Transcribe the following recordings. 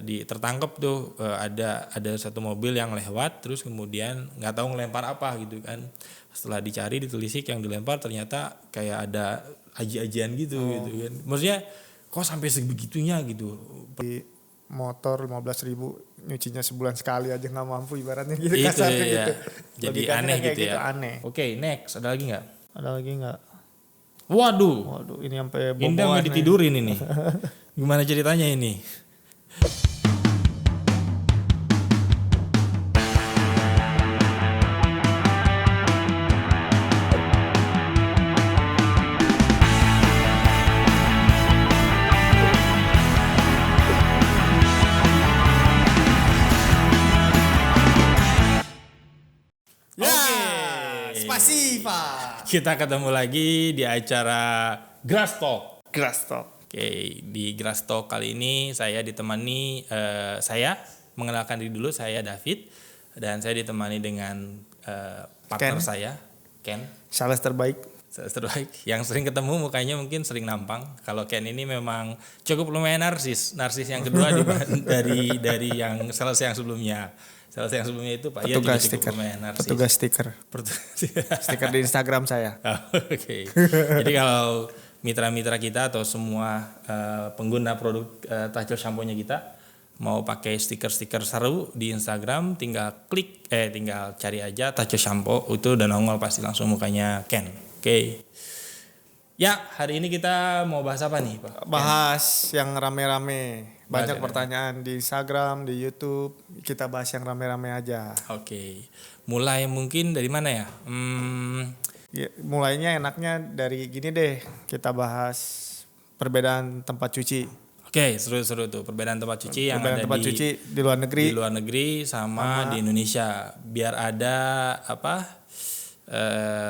tertangkap tuh ada satu mobil yang lewat, terus kemudian nggak tahu ngelempar apa gitu kan. Setelah dicari ditelisik, yang dilempar ternyata kayak ada aji-ajian gitu gitu kan. Maksudnya kok sampai sebegitunya gitu. Di motor 15.000 nyucinya sebulan sekali aja nggak mampu ibaratnya gitu, Itu kasarnya ya. gitu. Jadi Logikanya aneh kan kayak gitu ya. aneh. Oke, next ada lagi nggak? Ada lagi nggak? Waduh, Ini sampai ini boboan sampai ditidurin ini. Gimana ceritanya ini? Spasiba. Kita ketemu lagi di acara Grass Talk. Grass Talk. Oke, di Grass Talk kali ini saya ditemani, saya mengenalkan diri dulu, saya David, dan saya ditemani dengan partner Ken. saya, Ken. Sales terbaik. Sales terbaik, yang sering ketemu mukanya mungkin sering nampang. Kalau Ken ini memang cukup lumayan narsis yang kedua dari yang sales yang sebelumnya. Sales yang sebelumnya itu Pak Ian juga cukup lumayan narsis. Petugas stiker. Stiker di Instagram saya. Oke. Jadi kalau mitra-mitra kita atau semua pengguna produk Touch Shampoo-nya kita mau pakai stiker-stiker seru di Instagram, tinggal cari aja Touch Shampoo, itu udah nongol pasti langsung mukanya Ken. Oke. Ya, hari ini kita mau bahas apa nih, Pak? Bahas yang rame-rame. Banyak Bahas pertanyaan di Instagram, di YouTube. Kita bahas yang rame-rame aja. Oke. Mulai mungkin dari mana ya? Ya, mulainya enaknya dari gini deh. Kita bahas perbedaan tempat cuci. Oke, seru-seru tuh perbedaan tempat cuci yang ada cuci di luar negeri. Di luar negeri sama di Indonesia. Biar ada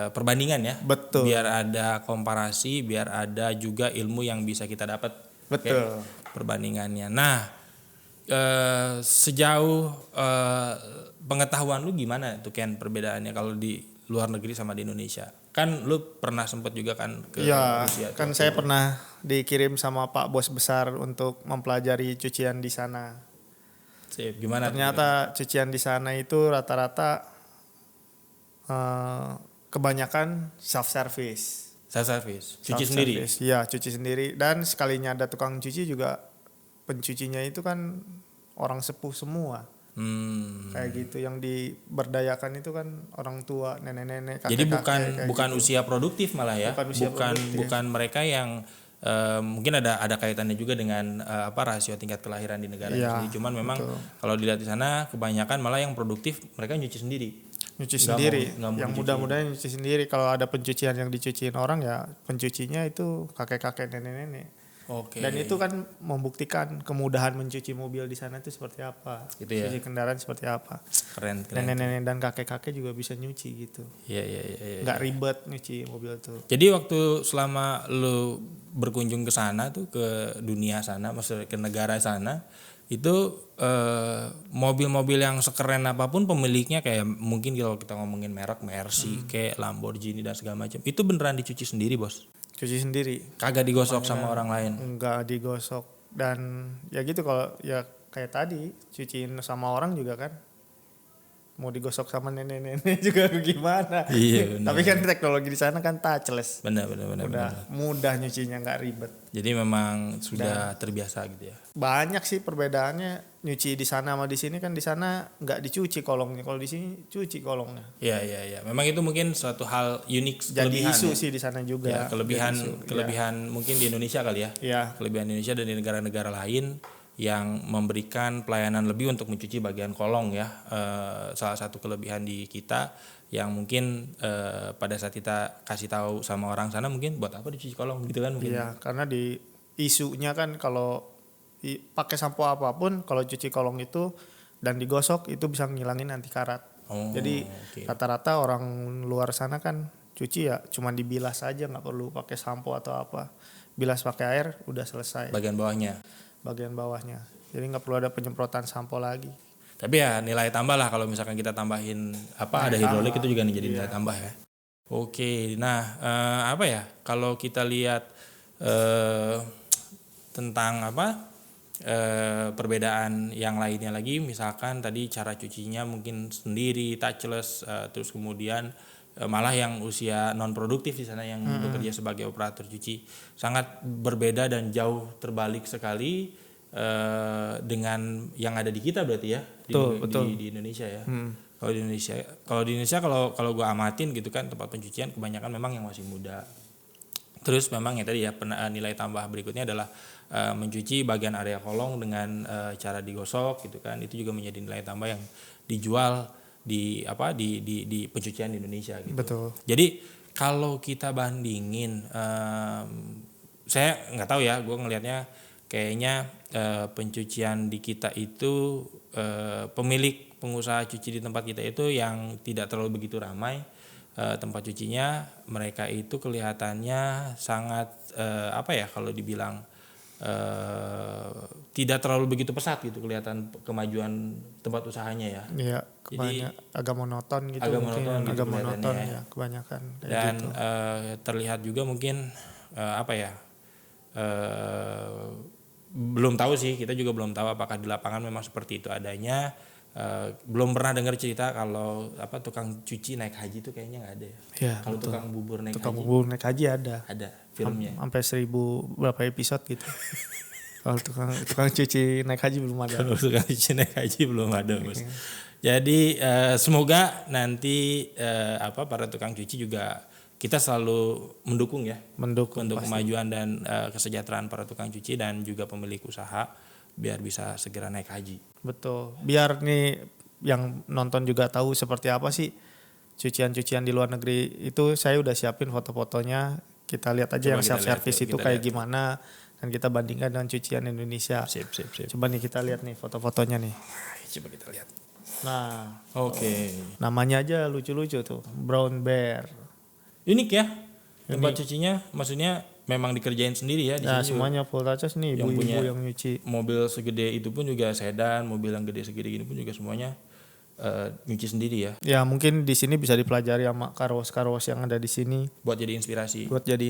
perbandingan ya. Betul. Biar ada komparasi, biar ada juga ilmu yang bisa kita dapat. Betul. Perbandingannya. Nah, sejauh pengetahuan lu gimana tuh Ken perbedaannya kalau di luar negeri sama di Indonesia? Kan lu pernah sempat juga kan ke Rusia. Kan saya pernah dikirim sama Pak Bos besar untuk mempelajari cucian di sana. Sip, gimana? Ternyata cucian di sana itu rata-rata kebanyakan self service. Cuci sendiri. Iya, cuci sendiri, dan sekalinya ada tukang cuci juga pencucinya itu kan orang sepuh semua. Kayak gitu, yang diberdayakan itu kan orang tua, nenek-nenek, kakek-kakek. Jadi bukan gitu. Usia produktif malah ya. Bukan mereka yang mungkin ada kaitannya juga dengan rasio tingkat kelahiran di negara sendiri. Cuman memang kalau dilihat di sana kebanyakan malah yang produktif mereka nyuci sendiri. Yang mudah-mudahan nyuci sendiri. Kalau ada pencucian yang dicuciin orang ya pencucinya itu kakek-kakek, nenek-nenek. Oke. Dan itu kan membuktikan kemudahan mencuci mobil di sana itu seperti apa, gitu ya? Cuci kendaraan seperti apa. Keren. Nenek-nenek dan kakek-kakek juga bisa nyuci gitu. Iya. Nggak ribet nyuci mobil tuh. Jadi waktu selama lu berkunjung ke sana tuh, ke dunia sana, maksudnya ke negara sana, itu mobil-mobil yang sekeren apapun pemiliknya, kayak mungkin kalau kita ngomongin merek Mercy, kayak Lamborghini dan segala macam, itu beneran dicuci sendiri, Bos? Cuci sendiri. Kagak digosok sama orang lain? Enggak digosok. Dan ya gitu, kalau ya kayak tadi cuciin sama orang juga kan, mau digosok sama nenek-nenek juga gimana. Iya, bener. Tapi kan teknologi di sana kan touchless. Benar. Mudah nyucinya, nggak ribet. Jadi memang sudah terbiasa gitu ya. Banyak sih perbedaannya nyuci di sana sama di sini. Kan di sana nggak dicuci kolongnya, kalau di sini cuci kolongnya. Iya. Memang itu mungkin suatu hal unik. Jadi isu ya sih di sana juga. Ya, kelebihan mungkin di Indonesia kali ya. Iya. Kelebihan Indonesia dan di negara-negara lain yang memberikan pelayanan lebih untuk mencuci bagian kolong ya. Salah satu kelebihan di kita yang mungkin pada saat kita kasih tahu sama orang sana, mungkin buat apa dicuci kolong gitu kan mungkin. Iya, karena di isunya kan kalau pakai sampo apapun, kalau cuci kolong itu dan digosok itu bisa ngilangin anti karat. Jadi rata-rata orang luar sana kan cuci ya cuma dibilas aja, nggak perlu pakai sampo atau apa. Bilas pakai air udah selesai. Bagian bawahnya. Jadi nggak perlu ada penyemprotan sampo lagi. Tapi ya nilai tambah lah kalau misalkan kita tambahin ada hidrolik, itu juga jadi nilai tambah ya. Oke, nah kalau kita lihat tentang perbedaan yang lainnya lagi, misalkan tadi cara cucinya mungkin sendiri, touchless, terus kemudian malah yang usia non produktif di sana yang bekerja sebagai operator cuci sangat berbeda dan jauh terbalik sekali dengan yang ada di kita berarti ya di Indonesia ya. Kalau di Indonesia kalau gue amatin gitu kan, tempat pencucian kebanyakan memang yang masih muda. Terus memang ya tadi ya nilai tambah berikutnya adalah mencuci bagian area kolong dengan cara digosok gitu kan, itu juga menjadi nilai tambah yang dijual di pencucian di Indonesia gitu. Betul. Jadi kalau kita bandingin, saya nggak tahu ya, gue ngelihatnya kayaknya pencucian di kita itu pemilik pengusaha cuci di tempat kita itu yang tidak terlalu begitu ramai. Tempat cucinya mereka itu kelihatannya sangat kalau dibilang tidak terlalu begitu pesat gitu kelihatan kemajuan tempat usahanya ya. Iya, agak monoton gitu. Agak monoton ya kebanyakan. Dan gitu. Terlihat juga mungkin belum tahu sih, kita juga belum tahu apakah di lapangan memang seperti itu adanya. Belum pernah dengar cerita kalau tukang cuci naik haji itu kayaknya nggak ada ya. Ya kalau tukang bubur naik haji ada filmnya sampai 1000 berapa episode gitu. Kalau tukang cuci naik haji belum ada. Kalau tukang cuci naik haji belum ada, Bos. Jadi semoga nanti para tukang cuci juga kita selalu mendukung untuk pasti. Kemajuan dan kesejahteraan para tukang cuci dan juga pemilik usaha biar bisa segera naik haji. Betul. Biar nih yang nonton juga tahu seperti apa sih cucian-cucian di luar negeri itu. Saya udah siapin foto-fotonya. Kita lihat aja yang self service itu kayak gimana dan kita bandingkan dengan cucian Indonesia. Sip. Coba nih kita lihat nih foto-fotonya nih. Coba kita lihat. Nah, oke. Namanya aja lucu-lucu tuh, Brown Bear. Unik ya. Tempat cucinya maksudnya memang dikerjain sendiri ya di sini. Nah, semuanya full touch nih, ibu-ibu yang nyuci. Mobil segede itu pun juga sedan, mobil yang gede segede gini pun juga semuanya nyuci sendiri ya. Ya, mungkin di sini bisa dipelajari sama karos-karos yang ada di sini. Buat jadi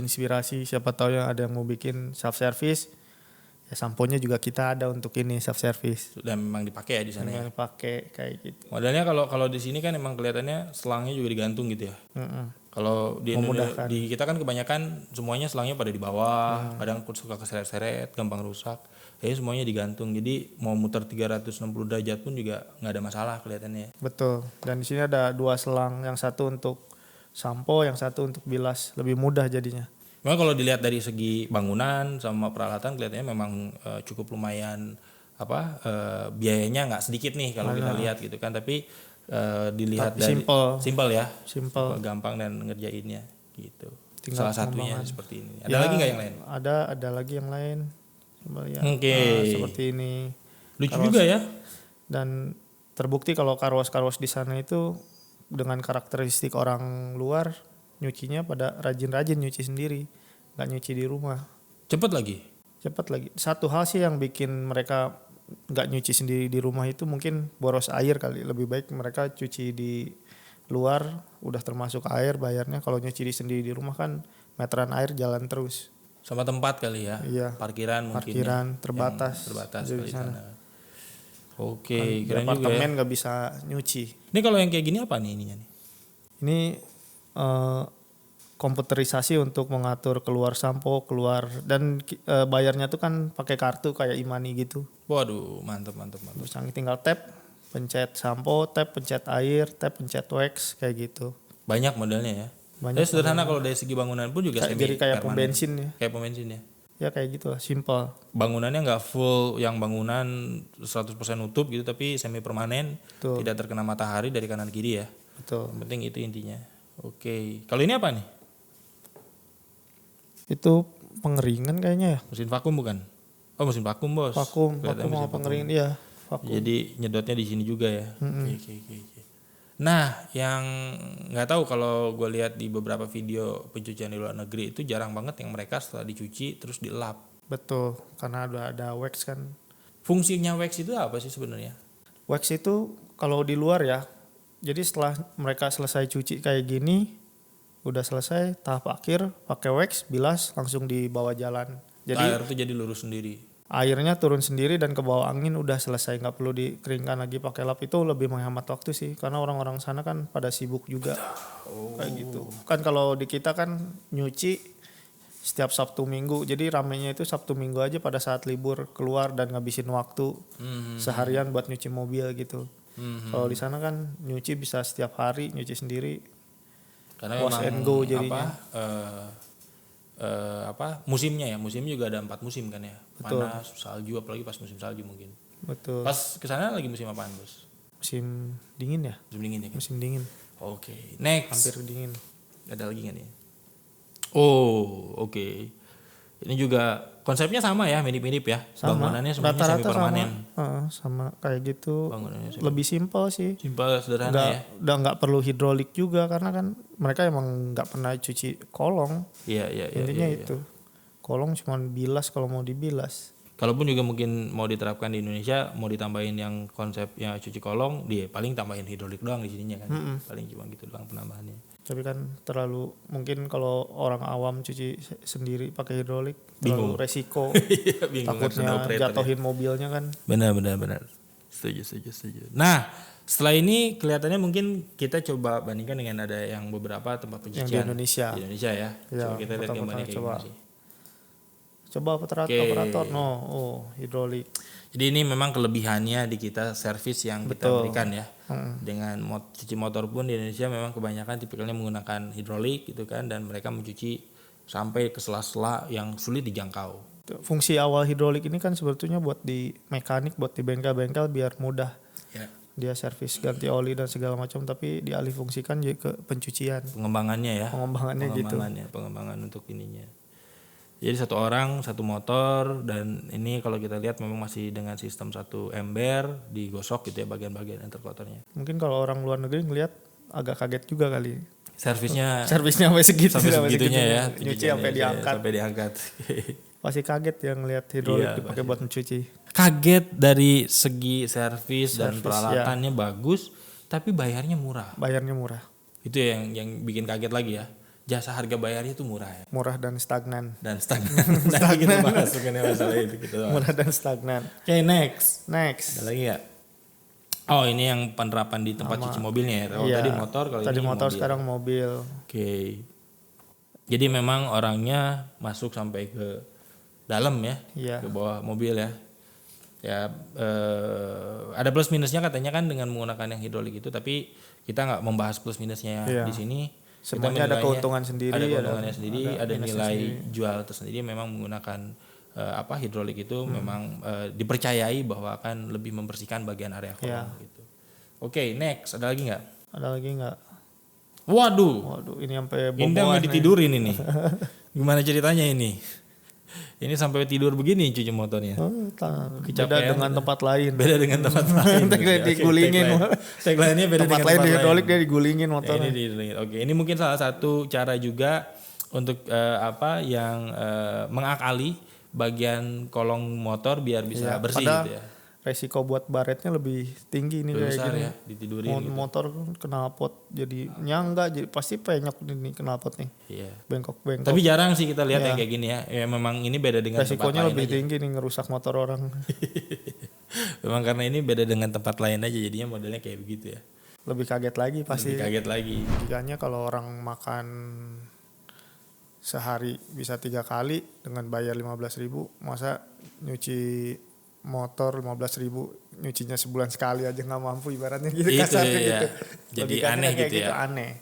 inspirasi. Siapa tahu yang ada yang mau bikin self service. Ya, samponya juga kita ada untuk ini self service. Dan memang dipakai ya di sana. Memang dipakai kayak gitu. Modelnya kalau di sini kan emang kelihatannya selangnya juga digantung gitu ya. Kalau di Indonesia, di kita kan kebanyakan semuanya selangnya pada di bawah, kadang suka keseret-seret, gampang rusak. Jadi semuanya digantung. Jadi mau muter 360 derajat pun juga nggak ada masalah kelihatannya. Betul. Dan di sini ada 2 selang, yang satu untuk sampo, yang satu untuk bilas, lebih mudah jadinya. Memang kalau dilihat dari segi bangunan sama peralatan kelihatannya memang cukup lumayan biayanya nggak sedikit nih kalau kita lihat gitu kan. Tapi dilihat dari simple, gampang dan ngerjainnya gitu. Tinggal salah satunya seperti ini. Ada lagi nggak yang lain? Ada lagi yang lain. Seperti ini. Lucu juga ya. Dan terbukti kalau karos-karos di sana itu dengan karakteristik orang luar nyucinya pada rajin-rajin nyuci sendiri, nggak nyuci di rumah. Cepat lagi. Satu hal sih yang bikin mereka nggak nyuci sendiri di rumah itu mungkin boros air kali. Lebih baik mereka cuci di luar, udah termasuk air bayarnya. Kalau nyuci sendiri di rumah kan meteran air jalan terus. Sama tempat kali ya. Iya. Parkiran mungkin. Terbatas di sana. Oke, keren juga. Apartemen nggak bisa nyuci. Ini kalau yang kayak gini apa nih ininya nih? Ini komputerisasi untuk mengatur keluar sampo, dan bayarnya tuh kan pakai kartu kayak e-money gitu. Waduh, mantap. Terus tinggal tap, pencet sampo, tap, pencet air, tap, pencet wax kayak gitu. Banyak modelnya ya. Jadi sederhana kalau dari segi bangunan pun juga jadi kayak pom bensin ya. Kayak pom bensin ya. Ya kayak gitu lah, simple. Bangunannya nggak full yang bangunan 100% nutup gitu, tapi semi permanen. Betul. Tidak terkena matahari dari kanan kiri ya. Betul. Yang penting itu intinya. Oke. Kalau ini apa nih? Itu pengeringan kayaknya ya. Mesin vakum bukan? Oh, mesin vakum, Bos. Vakum mau pengeringan ya. Vakum. Jadi nyedotnya di sini juga ya. Oke. Nah, yang nggak tahu kalau gue lihat di beberapa video pencucian di luar negeri itu jarang banget yang mereka setelah dicuci terus dilap. Betul, karena udah ada wax kan. Fungsinya wax itu apa sih sebenarnya? Wax itu kalau di luar ya, jadi setelah mereka selesai cuci kayak gini, udah selesai tahap akhir, pakai wax, bilas, langsung dibawa jalan. Jadi air itu jadi lurus sendiri. airnya turun sendiri dan ke bawah angin udah selesai, nggak perlu dikeringkan lagi pakai lap. Itu lebih menghemat waktu sih karena orang-orang sana kan pada sibuk juga. Kayak gitu kan. Kalau di kita kan nyuci setiap Sabtu Minggu, jadi ramenya itu Sabtu Minggu aja pada saat libur keluar dan ngabisin waktu seharian buat nyuci mobil gitu. Kalau di sana kan nyuci bisa setiap hari, nyuci sendiri karena wash and go jadinya. Musimnya juga ada 4 musim kan ya. Betul. Panas, salju, apalagi pas musim salju mungkin. Betul. Pas kesana lagi musim apaan bos? Musim dingin ya. Musim dingin ya kan? Musim dingin. Oke. Next. Hampir dingin. Ada lagi nggak nih? Oh oke. Ini juga konsepnya sama ya, mirip-mirip ya. Sama. Bangunannya semuanya semi permanen. Sama kayak gitu. Bangunannya lebih simpel sih. Simpel, sederhana ya. Udah nggak perlu hidrolik juga karena kan mereka emang nggak pernah cuci kolong. Iya. Intinya itu. Kolong cuma bilas kalau mau dibilas. Kalaupun juga mungkin mau diterapkan di Indonesia, mau ditambahin yang konsepnya cuci kolong, dia paling tambahin hidrolik doang di sininya kan. Paling cuma gitu doang penambahannya. Tapi kan terlalu, mungkin kalau orang awam cuci sendiri pakai hidrolik terlalu resiko. Takutnya jatuhin mobilnya kan. Benar. Setuju. Nah, setelah ini kelihatannya mungkin kita coba bandingkan dengan ada yang beberapa tempat pencucian yang di Indonesia. Di Indonesia ya. Coba kita lihat gambarnya kayak gimana sih. Coba operator hidrolik. Jadi ini memang kelebihannya di kita servis yang kita berikan ya. Dengan cuci motor pun di Indonesia memang kebanyakan tipikalnya menggunakan hidrolik gitu kan, dan mereka mencuci sampai ke sela-sela yang sulit dijangkau. Fungsi awal hidrolik ini kan sebetulnya buat di mekanik, buat di bengkel-bengkel biar mudah. Ya. Dia servis ganti oli dan segala macam, tapi dialih fungsikan jadi ke pencucian. Pengembangannya ya. Pengembangan untuk ininya. Jadi satu orang satu motor, dan ini kalau kita lihat memang masih dengan sistem satu ember, digosok gitu ya bagian-bagian intercoolernya. Mungkin kalau orang luar negeri ngelihat agak kaget juga kali. Servisnya sampai segitunya ya. Nyuci sampai diangkat. Pasti kaget ya ngelihat hidrolik dipakai buat mencuci. Kaget dari segi servis dan peralatannya bagus, tapi bayarnya murah. Itu yang bikin kaget lagi ya. Jasa harga bayarnya itu murah ya. Murah dan stagnan. Nah, kita bahas mengenai masalah itu gitu. Murah dan stagnan. Oke, next. Ada lagi ya? Oh, ini yang penerapan di tempat cuci mobilnya ya. Tadi motor, kalau ini motor, mobil. sekarang mobil. Oke. Jadi memang orangnya masuk sampai ke dalam ya. Ke bawah mobil ya. Ya ada plus minusnya katanya kan dengan menggunakan yang hidrolik itu, tapi kita nggak membahas plus minusnya di sini. Semuanya ada keuntungan sendiri, ada nilai jual tersendiri. Memang menggunakan hidrolik itu memang dipercayai bahwa akan lebih membersihkan bagian area kolong gitu. Oke, next, ada lagi nggak? Waduh, ini sampai Indah nggak ditidurin ini. Gimana ceritanya ini? Ini sampai tidur begini cuci motornya. Beda dengan tempat lain. Digulingin. Tagline-nya beda dengan tempat lain. Hidrolik dia digulingin motornya. Oke, ini mungkin salah satu cara juga untuk yang mengakali bagian kolong motor biar bisa bersih gitu ya. Resiko buat baretnya lebih tinggi ini kayak gini. Ya, ditidurin gitu. Motor knalpot jadi nyangga, jadi pasti penyok ini knalpot nih. Iya. Bengkok. Tapi jarang sih kita lihat yang kayak gini ya. Ya memang ini beda dengan resikonya tempat lain. Resikonya lebih tinggi nih ngerusak motor orang. Memang karena ini beda dengan tempat lain aja, jadinya modelnya kayak begitu ya. Lebih kaget lagi pasti. Jikanya kalau orang makan sehari bisa 3 kali dengan bayar 15.000, masa nyuci motor 15.000 nyucinya sebulan sekali aja nggak mampu, ibaratnya gitu, kasarnya gitu. Jadi aneh gitu ya. Aneh.